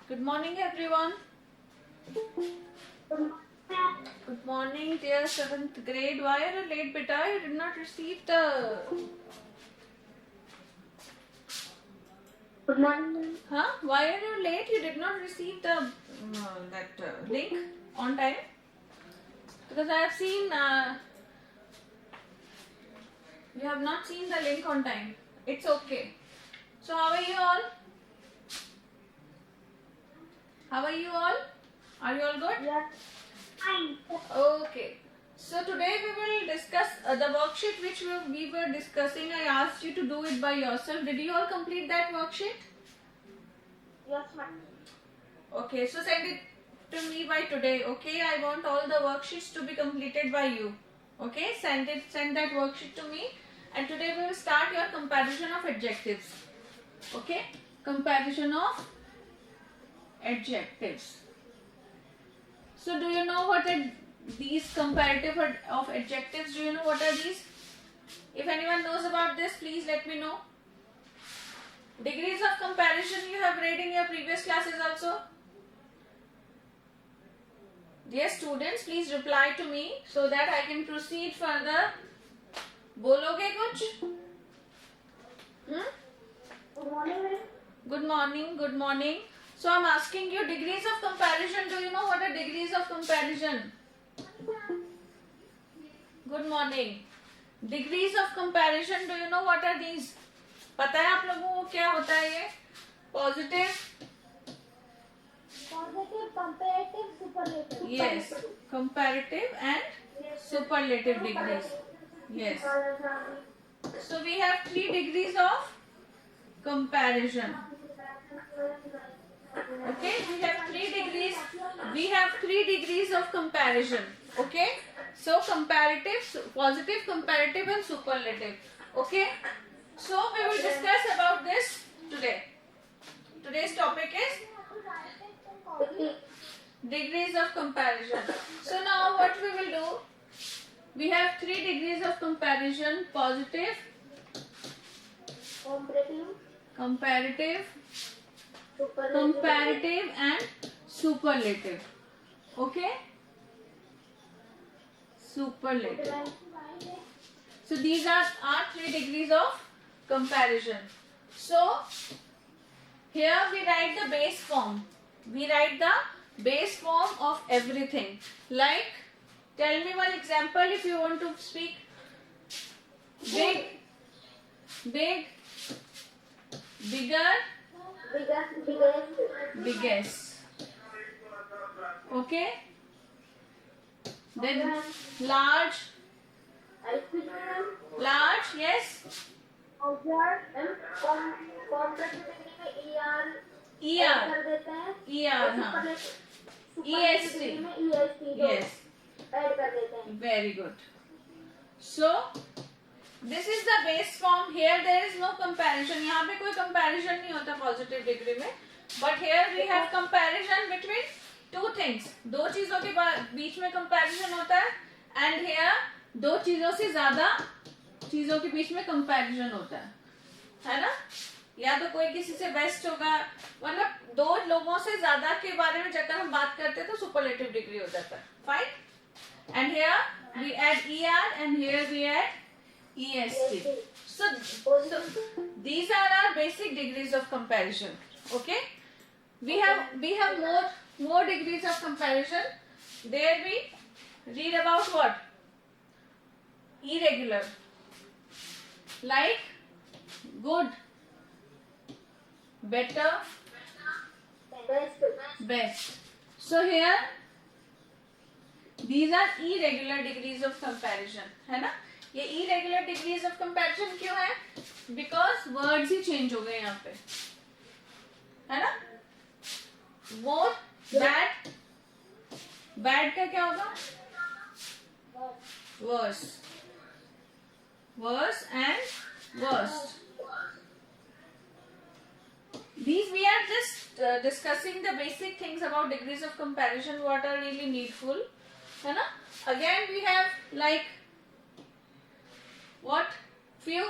Good morning, everyone. Good morning, dear 7th grade. Why are you late, beta? You did not receive the... Good morning. Huh? Why are you late? You did not receive the link on time? Because I have seen... you have not seen the link on time. It's okay. So how are you all? How are you all? Are you all good? Yes. Fine. Okay. So today we will discuss the worksheet which we were discussing. I asked you to do it by yourself. Did you all complete that worksheet? Yes, ma'am. Okay. So send it to me by today. Okay. I want all the worksheets to be completed by you. Okay. Send that worksheet to me. And today we will start your comparison of adjectives. Okay. Comparison of adjectives. So do you know what are these comparative of adjectives? Do you know what are these? If anyone knows about this, please let me know. Degrees of comparison you have read in your previous classes also. Dear students, please reply to me so that I can proceed further. बोलोगे कुछ? Good morning, ma'am. Good morning, good morning. So I'm asking you degrees of comparison. Do you know what are degrees of comparison? Good morning. Degrees of comparison. Do you know what are these? पता है आप लोगों को क्या होता है ये? Positive. Positive, comparative, superlative. Yes. Comparative and superlative degrees. Yes. So we have 3 degrees of comparison. Okay, we have 3 degrees. We have 3 degrees of comparison. Okay, so comparative, positive, comparative, and superlative. Okay, so we will discuss about this today. Today's topic is degrees of comparison. So now what we will do? We have 3 degrees of comparison: positive, Comparative, comparative, superlative. comparative and superlative. Okay, superlative. So these are our 3 degrees of comparison. So here we write the base form. We write the base form of everything. Like, tell me one example if you want to speak. Big, big, bigger, biggest. Okay. Then large, large, yes. ER, ER, हाँ. EST. Yes. Add कर देते हैं. Very good. So this is the base form. Here there is no comparison. यहाँ पे कोई comparison नहीं होता positive degree में. But here we have comparison between two things. दो चीजों के बीच में comparison होता है. And here दो चीजों से ज्यादा चीजों के बीच में comparison होता है ना? या तो कोई किसी से बेस्ट होगा, मतलब दो लोगों से ज्यादा के बारे में जब हम बात करते हैं तो सुपरलेटिव डिग्री हो जाता है. Fine. And here we add ER and here we add EST. So these are our basic degrees of comparison. Okay. We have more degrees of comparison. There we read about what? Irregular. Like good, better, best. So here these are irregular degrees of comparison, है ना? ये irregular degrees of comparison क्यों है? Because words he change हो गए यहाँ पे, है ना? More, bad, bad का क्या होगा? Worse, worse and worst. These we are just discussing the basic things about degrees of comparison, what are really needful. है ना? Again we have like what? Few?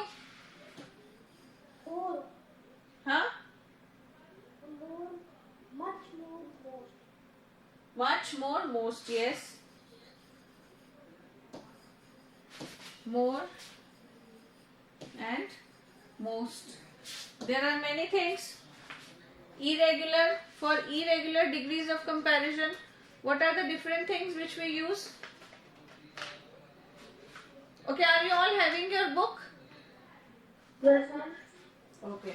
More. Huh? More. Much. much more, most, yes. More and most. There are many things. Irregular, for irregular degrees of comparison, what are the different things which we use? Okay, are you all having your book? Yes, ma'am. Okay.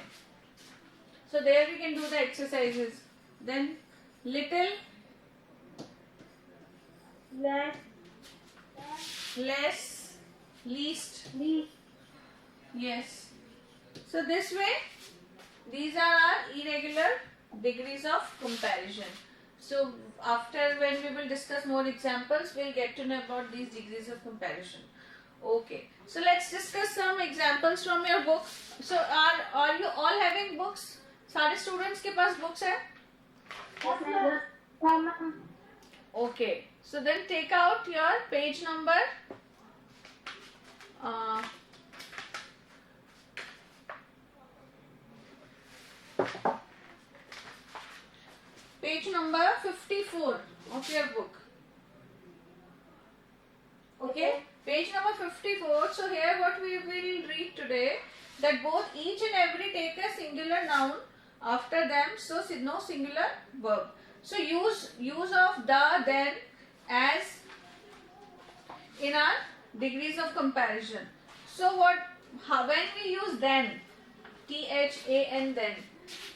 So there we can do the exercises. Then little, Less, less, least. least, Yes. So this way, these are our irregular degrees of comparison. So after, when we will discuss more examples, we'll get to know about these degrees of comparison. Okay. So let's discuss some examples from your book. So are you all having books? सारे students के पास books है? yes, ma'am. हाँ, ma'am. Okay. So then take out your page number. Page number 54 of your book. Okay. Page number 54. So here what we will read today, that both each and every take a singular noun after them, so no singular verb. So use of the, then as in our degrees of comparison. So when we use then, THAN, then,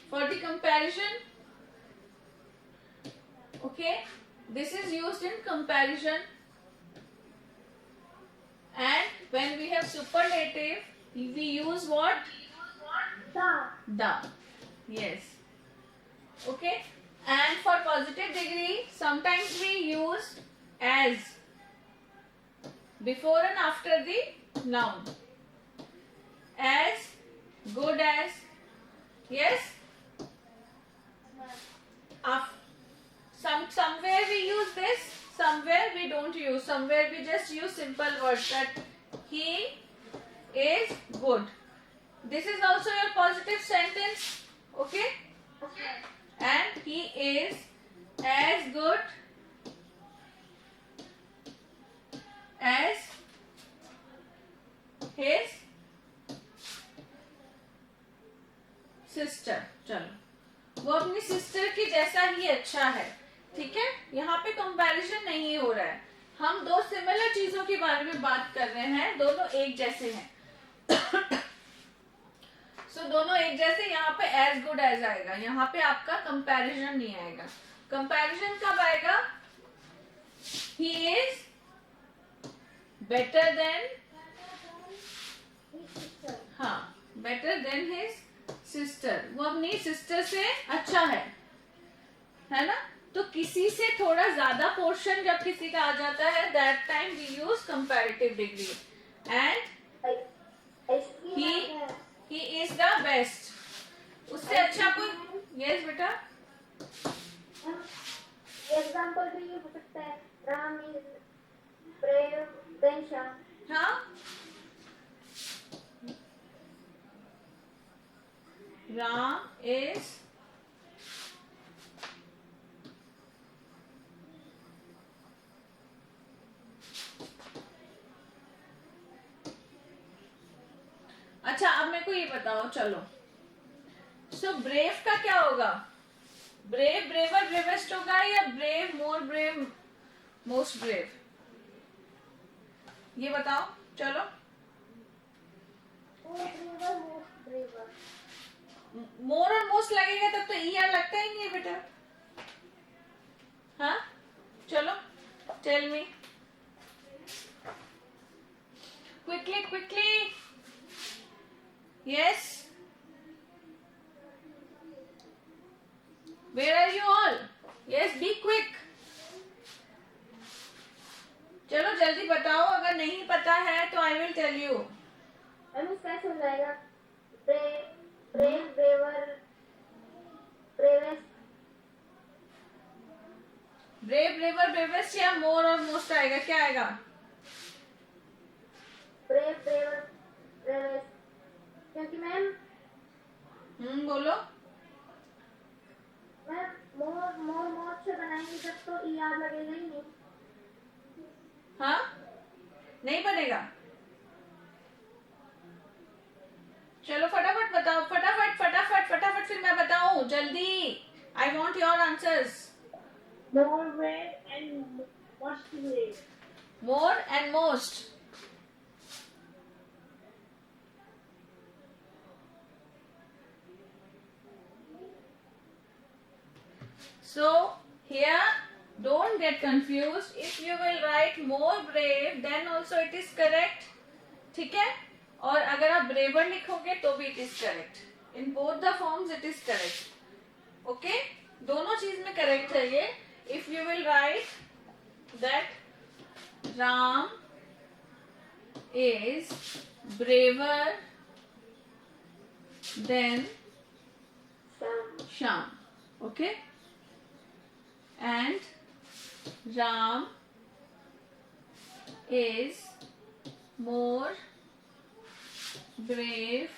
for the comparison, okay, this is used in comparison. And when we have superlative, we use what? The. Yes. Okay. And for positive degree, sometimes we use as before and after the noun. As, good as. Yes. Somewhere we use this, somewhere we don't use. Somewhere we just use simple words that he is good. This is also your positive sentence. Okay. And he is as good as his sister. चलो, वो अपनी sister की जैसा ही अच्छा है. ठीक है, यहाँ पे कंपैरिजन नहीं हो रहा है. हम दो सिमिलर चीजों के बारे में बात कर रहे हैं, दोनों एक जैसे हैं. So, दोनों एक जैसे. यहाँ पे as good as आएगा, यहाँ पे आपका कंपैरिजन नहीं आएगा. कंपैरिजन कब आएगा? He is better than, हाँ, better than his sister. वो अपनी सिस्टर से अच्छा है ना? तो किसी से थोड़ा ज्यादा पोर्शन जब किसी का आ जाता है, that time we use comparative degree. And he is the best. उससे अच्छा कोई. Yes बेटा. एग्जाम्पल भी ये हो सकता है. Ram is brave than Shyam. हाँ, Ram is अच्छा. अब मेरे को ये बताओ, चलो. सो ब्रेव का क्या होगा? ब्रेव ब्रेवर ब्रेवेस्ट होगा या ब्रेव मोर ब्रेव मोस्ट ब्रेव? ये बताओ. चलो, मोर और मोस्ट लगेगा तब तो ईआर लगता ही नहीं है बेटा. हाँ, चलो, tell me quickly. Yes. Where are you all? Yes, be quick. चलो जल्दी बताओ. अगर नहीं पता है तो I will tell you. हमें कैसे हो जाएगा? Brave braver bravest. Brave braver bravest या मोर और मोस्ट आएगा? क्या आएगा? Brave braver bravest. क्योंकि मैम बोलो. मैम मोर से बनाएंगे जब तो ER लगेगा ही नहीं. हाँ, नहीं बनेगा. चलो फटाफट बताओ, फटाफट फटाफट फटाफट, फिर मैं बताऊं जल्दी. I want your answers. More brave and most brave. More and most. So here don't get confused. If you will write more brave, then also it is correct. ठीक है. और अगर आप braver लिखोगे तो भी it is correct. In both the forms it is correct. Okay? दोनों चीज में correct है ये. If you will write that Ram is braver than Shyam. Okay? And Ram is more brave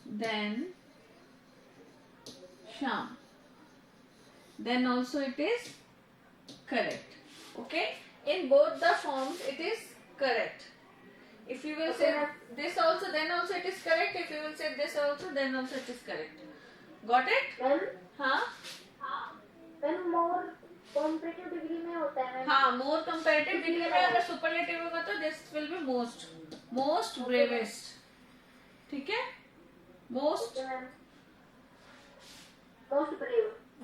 than Shyam. Then also it is correct. Okay? In both the forms it is correct. If you will say this also, then also it is correct. If you will say this also, then also it is correct. Got it? हाँ. When more comparative degree में होता है. हाँ, more comparative degree में अगर superlative होगा तो this will be most bravest. ठीक है? Most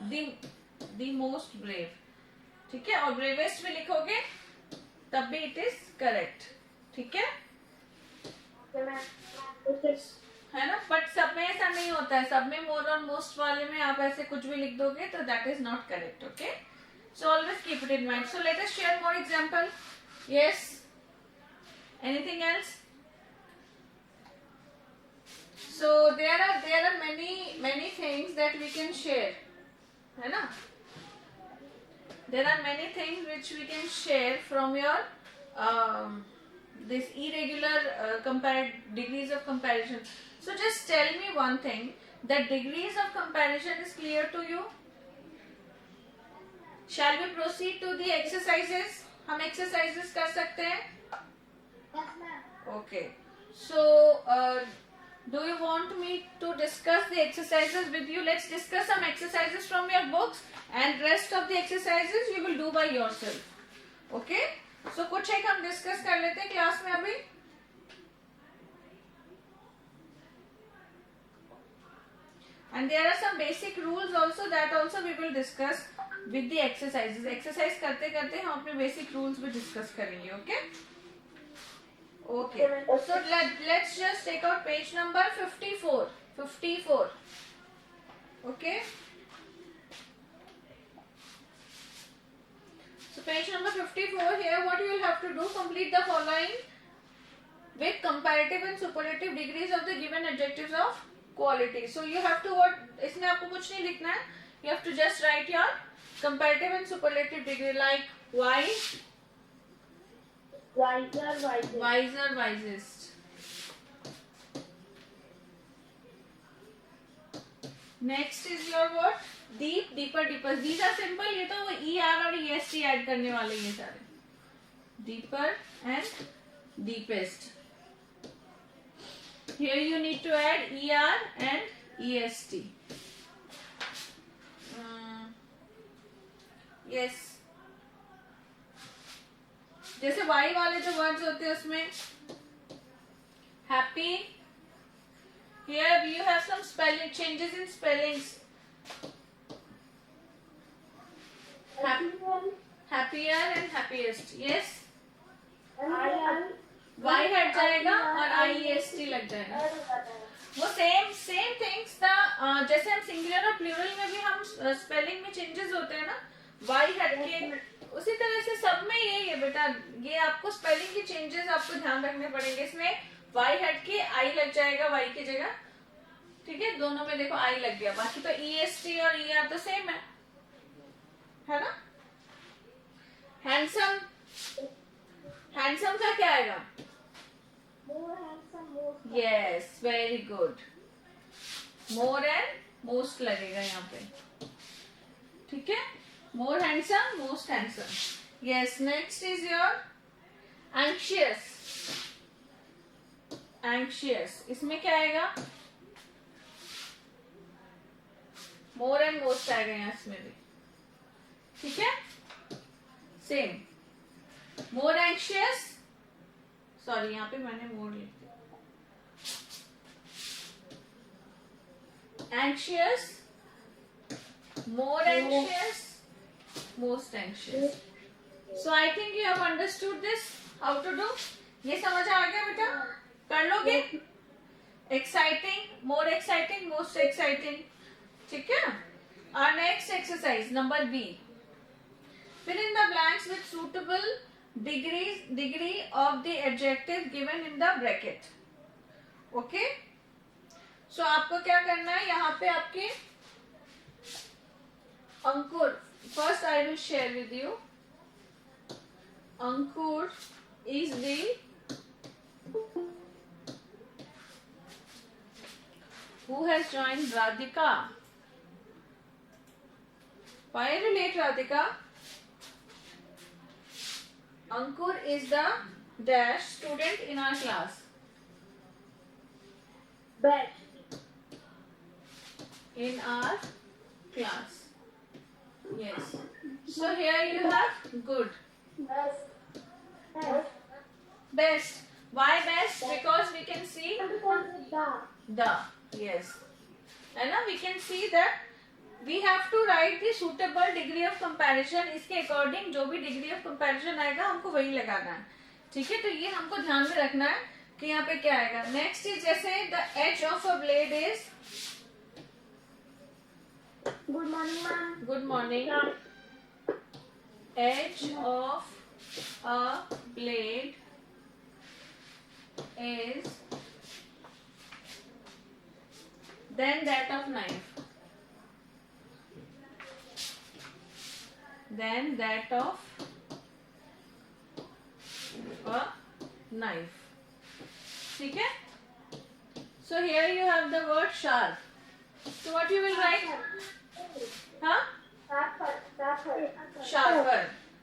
brave. the most brave. ठीक है? और bravest भी लिखोगे तब भी it is correct. ठीक है? है ना. बट सब में ऐसा नहीं होता है. सब में मोर और मोस्ट वाले में आप ऐसे कुछ भी लिख दोगे तो that is not correct. Okay, so always keep it in mind. So let us share more example. Yes, anything else? So there are many things that we can share. है ना. There are many things which we can share from your this irregular degrees of comparison. So just tell me one thing, that degrees of comparison is clear to you? Shall we proceed to the exercises? हम exercises कर सकते हैं? Yes, ma'am. Okay. So do you want me to discuss the exercises with you? Let's discuss some exercises from your books, and rest of the exercises you will do by yourself. Okay? So कुछ एक हम discuss कर लेते हैं class में अभी. And there are some basic rules also, that also we will discuss with the exercises. Exercise करते करते हम अपने basic rules भी discuss करेंगे. Okay? Okay. So let's just take out page number 54. 54. Okay? So page number 54, here what you will have to do, complete the following with comparative and superlative degrees of the given adjectives of quality. So you have to what, इसमें आपको कुछ नहीं लिखना है. You have to just write your comparative and superlative degree, like wise, wiser, wisest. Next is your what? Deep, deeper, deepest. These are simple. ये तो वो ER और EST ऐड करने वाले ये सारे. Deeper and deepest. Here you need to add ER and EST. Yes. जैसे Y वाले जो वर्ड्स होते हैं उसमें happy. Here you have some spelling changes in spellings. Happier and happiest. Yes. Y हट जाएगा और IEST लग जाएगा. वो सेम थिंग्स था. जैसे हम सिंगुलर और प्लूरल में भी हम स्पेलिंग में चेंजेस होते हैं ना, Y हट के, उसी तरह से सब में यही है बेटा. ये आपको स्पेलिंग के चेंजेस आपको ध्यान रखने पड़ेंगे. इसमें Y हट के I लग जाएगा Y की जगह. ठीक है, दोनों में देखो I लग गया. बाकी तो EST और ER तो सेम है ना. हैंडसम, हैंडसम का क्या आएगा? More handsome, more. Yes, very good. More and most लगेगा यहाँ पे, ठीक है. More handsome, most handsome. Yes, next is your anxious. Anxious इसमें क्या आएगा? मोर एंड मोस्ट आएगा यहाँ इसमें भी, ठीक है. सेम. मोर एंशियस, सॉरी यहाँ पे मैंने मोर लिख दिया. Anxious, more anxious, most anxious. So I think you have understood this, how to do. ये समझ आ गया बेटा? कर लोगे? Exciting, more exciting, most exciting. ठीक है? Our next exercise, number B. Fill in the blanks with suitable degree of the adjective given in the bracket. Okay? So आपको क्या करना है? यहाँ पे आपके Ankur, first I will share with you. Ankur is the who has joined Radhika. Why are you late, Radhika? Ankur is the dash student in our class. Best. In our class. Yes. So here you have good. Best. Best. Best. Why best? Because we can see the. Yes. है ना? We can see that we have to write the suitable degree of comparison. इसके according जो भी degree of comparison आएगा हमको वही लगाना है. ठीक है? तो ये हमको ध्यान में रखना है कि यहाँ पे क्या आएगा. Next is जैसे the edge of a blade is. Good morning, ma'am. Good morning. Edge of a blade is then that of knife. Then that of a knife. ठीक है? So here you have the word sharp. So what you will write? हाँ? Sharper.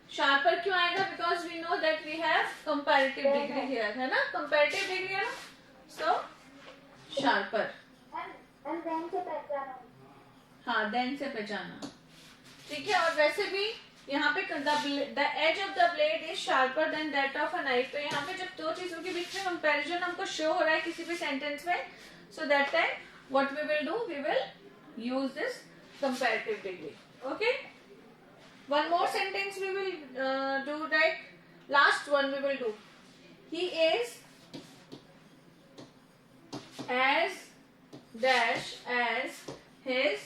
Sharper क्यों आएगा? Because we know that we have comparative degree here, है ना? Comparative degree है ना? So sharper. And then से पहचाना. हाँ, then से पहचाना. ठीक है. और वैसे भी यहाँ पे the edge of the blade is sharper than that of a knife. तो यहाँ पे जब दो चीजों के बीच में comparison हमको show हो रहा है किसी भी sentence में, so that time what we will do? We will use this comparative degree. Okay? One more sentence we will do, right? Last one we will do. He is as dash as his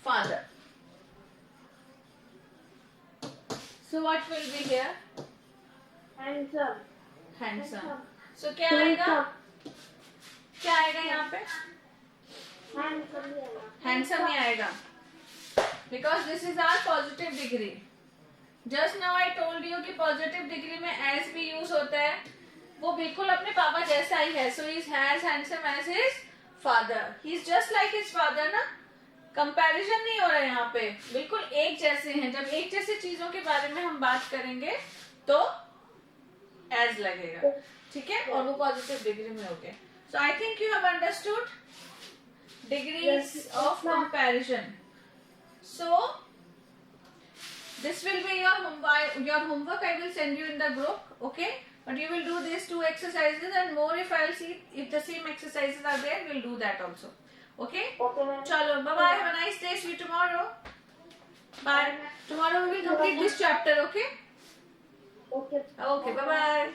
father. So what will be here? Handsome. Handsome. So क्या आएगा? क्या आएगा यहाँ पे? Handsome ही आएगा. Because this is our positive degree. Just now I told you कि positive degree में as भी use होता है. वो बिल्कुल अपने पापा जैसा ही है. So he is as handsome as his father. He is just like his father ना. Comparison नहीं हो रहा है यहाँ पे. बिल्कुल एक जैसे हैं. जब एक जैसे चीजों के बारे में हम बात करेंगे तो as लगेगा. ठीक है? और वो positive degree में हो गया. So I think you have understood degrees of comparison. So this will be your homework. I will send you in the group, okay? But you will do these two exercises and more. If I'll see if the same exercises are there, we'll do that also. Okay? Okay, ma'am. Chalo, bye bye. Have a nice day. See you tomorrow. Bye. Tomorrow we will complete this chapter. Okay? Okay. Okay. Bye bye.